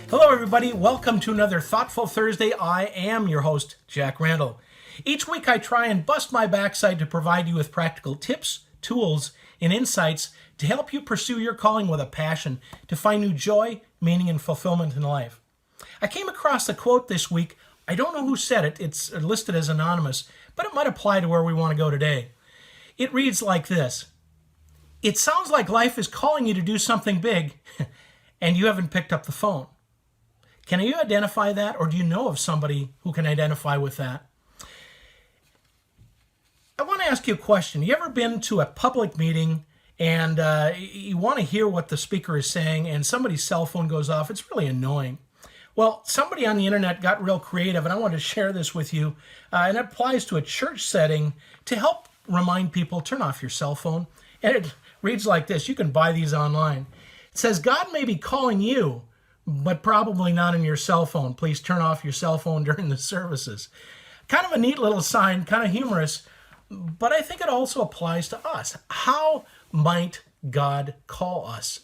Hello, everybody. Welcome to another Thoughtful Thursday. I am your host, JackCRandall. Each week, I try and bust my backside to provide you with practical tips, tools, and insights to help you pursue your calling with a passion to find new joy, meaning, and fulfillment in life. I came across a quote this week. I don't know who said it. It's listed as anonymous, but it might apply to where we want to go today. It reads like this: "It sounds like life is calling you to do something big, and you haven't picked up the phone." Can you identify that, or do you know of somebody who can identify with that? I want to ask you a question. You ever been to a public meeting and you want to hear what the speaker is saying and somebody's cell phone goes off? It's really annoying. Well, somebody on the internet got real creative, and I want to share this with you. And it applies to a church setting to help remind people, turn off your cell phone. And it reads like this. You can buy these online. It says, "God may be calling you, but probably not in your cell phone. Please turn off your cell phone during the services." Kind of a neat little sign, kind of humorous, but I think it also applies to us. How might God call us?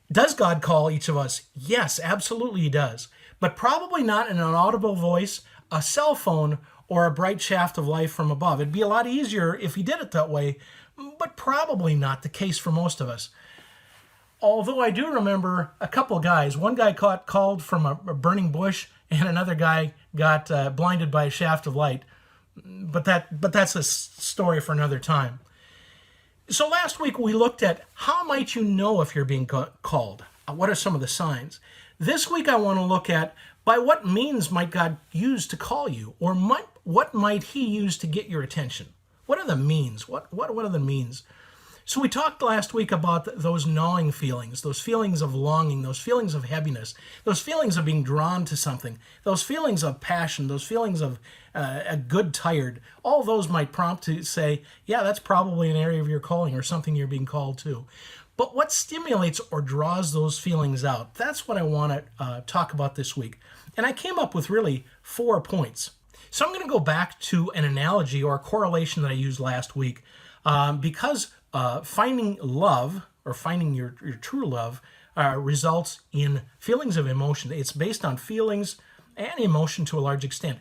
Does God call each of us? Yes, absolutely he does, but probably not in an audible voice, a cell phone, or a bright shaft of light from above. It'd be a lot easier if he did it that way, but probably not the case for most of us. Although I do remember a couple guys. One guy called from a burning bush, and another guy got blinded by a shaft of light. But that's a story for another time. So last week we looked at how might you know if you're being called? What are some of the signs? This week I want to look at by what means might God use to call you, or what might he use to get your attention? What are the means? What are the means? So we talked last week about those gnawing feelings, those feelings of longing, those feelings of heaviness, those feelings of being drawn to something, those feelings of passion, those feelings of a good tired. All those might prompt to say, yeah, that's probably an area of your calling or something you're being called to. But what stimulates or draws those feelings out? That's what I want to talk about this week. And I came up with really 4 points. So I'm going to go back to an analogy or a correlation that I used last week because finding love or finding your true love results in feelings of emotion. It's based on feelings and emotion to a large extent.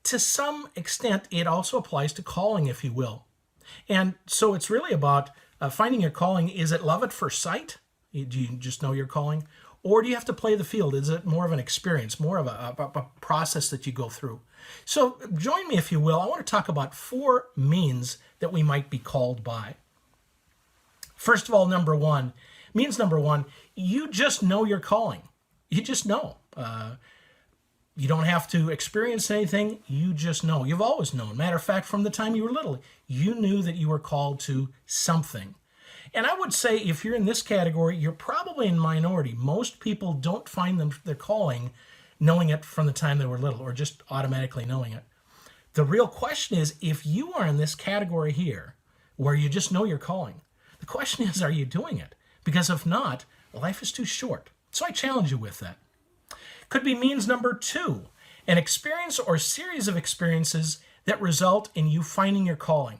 To some extent, it also applies to calling, if you will. And so it's really about finding your calling. Is it love at first sight? Do you just know your calling? Or do you have to play the field? Is it more of an experience, more of a process that you go through? So join me, if you will. I want to talk about 4 means that we might be called by. First of all, number one, you just know your calling. You just know. You don't have to experience anything. You just know. You've always known. Matter of fact, from the time you were little, you knew that you were called to something. And I would say if you're in this category, you're probably in minority. Most people don't find their calling knowing it from the time they were little or just automatically knowing it. The real question is, if you are in this category here where you just know your calling, the question is, are you doing it? Because if not, life is too short. So I challenge you with that. Could be means number 2, an experience or series of experiences that result in you finding your calling.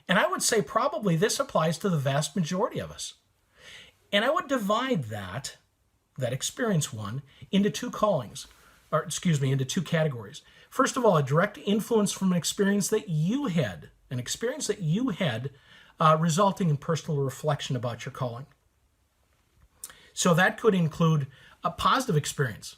And I would say probably this applies to the vast majority of us. And I would divide that experience one, into 2 into 2 categories. First of all, a direct influence from an experience that you had, resulting in personal reflection about your calling. So that could include a positive experience.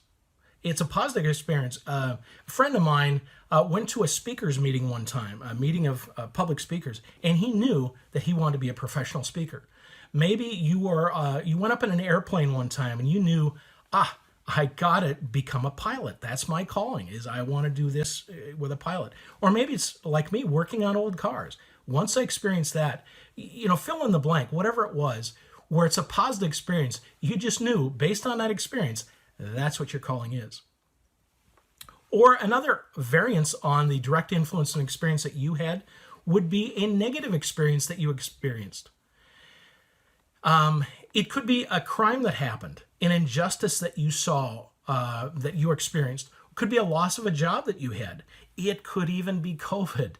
It's a positive experience. A friend of mine went to a speakers meeting one time, a meeting of public speakers, and he knew that he wanted to be a professional speaker. Maybe you went up in an airplane one time and you knew, I gotta become a pilot. That's my calling, is I want to do this with a pilot. Or maybe it's like me, working on old cars. Once I experienced that, fill in the blank, whatever it was, where it's a positive experience, you just knew based on that experience, that's what your calling is. Or another variance on the direct influence and experience that you had would be a negative experience that you experienced. It could be a crime that happened, an injustice that you saw, that you experienced. It could be a loss of a job that you had. It could even be COVID.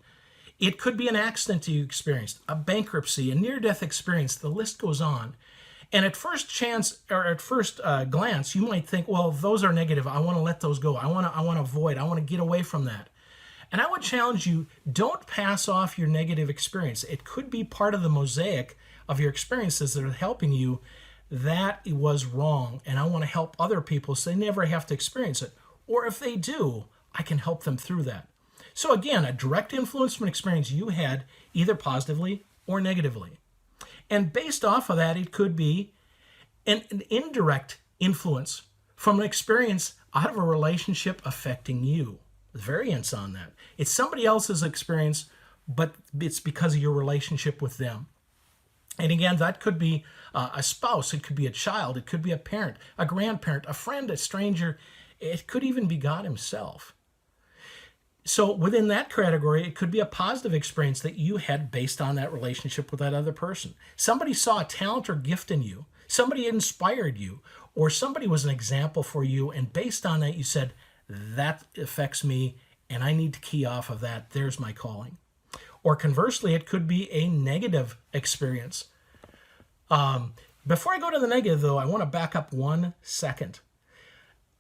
It could be an accident you experienced, a bankruptcy, a near-death experience. The list goes on. And at first glance, you might think, well, those are negative. I want to let those go. I want to avoid. I want to get away from that. And I would challenge you, don't pass off your negative experience. It could be part of the mosaic of your experiences that are helping you. That was wrong, and I want to help other people so they never have to experience it. Or if they do, I can help them through that. So again, a direct influence from an experience you had, either positively or negatively. And based off of that, it could be an indirect influence from an experience out of a relationship affecting you. Variance on that. It's somebody else's experience, but it's because of your relationship with them. And again, that could be a spouse, it could be a child, it could be a parent, a grandparent, a friend, a stranger. It could even be God himself. So within that category, it could be a positive experience that you had based on that relationship with that other person. Somebody saw a talent or gift in you. Somebody inspired you, or somebody was an example for you. And based on that, you said, that affects me and I need to key off of that. There's my calling. Or conversely, it could be a negative experience. Before I go to the negative, though, I want to back up 1 second.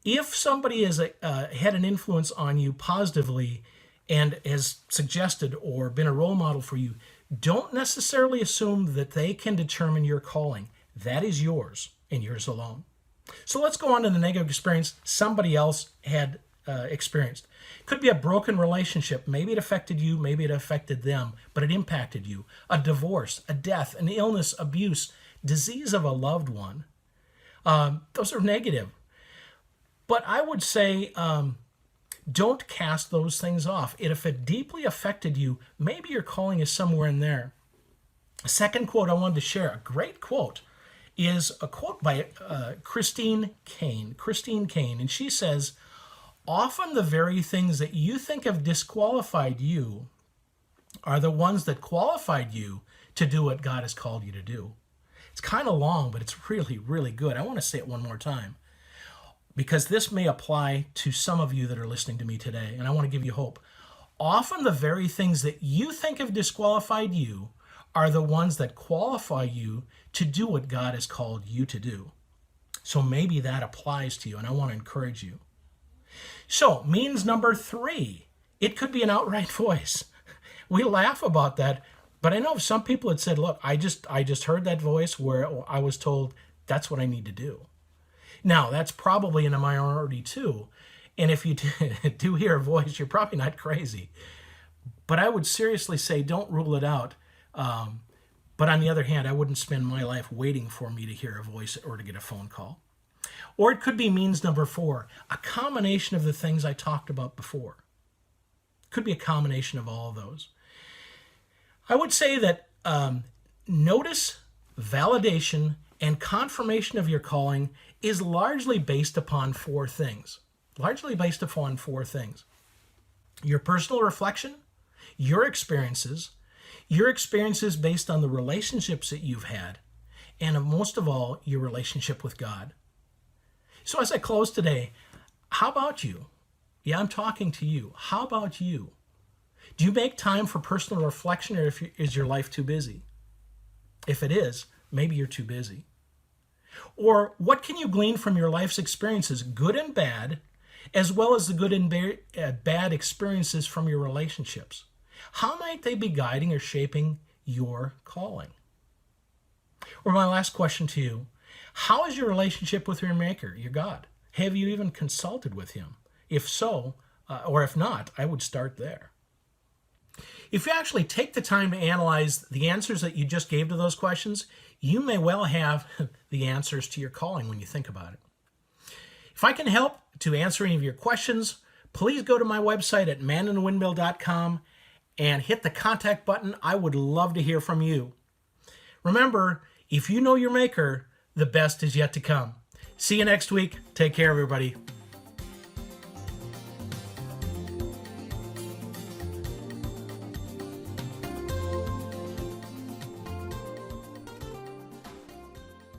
If somebody has had an influence on you positively and has suggested or been a role model for you, don't necessarily assume that they can determine your calling. That is yours and yours alone. So let's go on to the negative experience somebody else had experienced. It could be a broken relationship. Maybe it affected you, maybe it affected them, but it impacted you. A divorce, a death, an illness, abuse, disease of a loved one. Those are negative. But I would say don't cast those things off. If it deeply affected you, maybe your calling is somewhere in there. A second quote I wanted to share, a great quote, is a quote by Christine Kane. Christine Kane, and she says, often the very things that you think have disqualified you are the ones that qualified you to do what God has called you to do. It's kind of long, but it's really, really good. I want to say it one more time, because this may apply to some of you that are listening to me today, and I want to give you hope. Often the very things that you think have disqualified you are the ones that qualify you to do what God has called you to do. So maybe that applies to you, and I want to encourage you. So, means number 3, it could be an outright voice. We laugh about that, but I know some people had said, look, I just heard that voice where I was told that's what I need to do. Now, that's probably in a minority too. And if you do hear a voice, you're probably not crazy. But I would seriously say don't rule it out. But on the other hand, I wouldn't spend my life waiting for me to hear a voice or to get a phone call. Or it could be means number 4, a combination of the things I talked about before. Could be a combination of all of those. I would say that notice, validation, and confirmation of your calling is largely based upon 4 things. Largely based upon 4 things. Your personal reflection, your experiences based on the relationships that you've had, and most of all, your relationship with God. So as I close today, how about you? Yeah, I'm talking to you. How about you? Do you make time for personal reflection, or is your life too busy? If it is, maybe you're too busy. Or what can you glean from your life's experiences, good and bad, as well as the good and bad experiences from your relationships? How might they be guiding or shaping your calling? Or my last question to you, how is your relationship with your Maker, your God? Have you even consulted with him? If so, or if not, I would start there. If you actually take the time to analyze the answers that you just gave to those questions, you may well have the answers to your calling when you think about it. If I can help to answer any of your questions, please go to my website at manandwindmill.com and hit the contact button. I would love to hear from you. Remember, if you know your Maker, the best is yet to come. See you next week. Take care, everybody.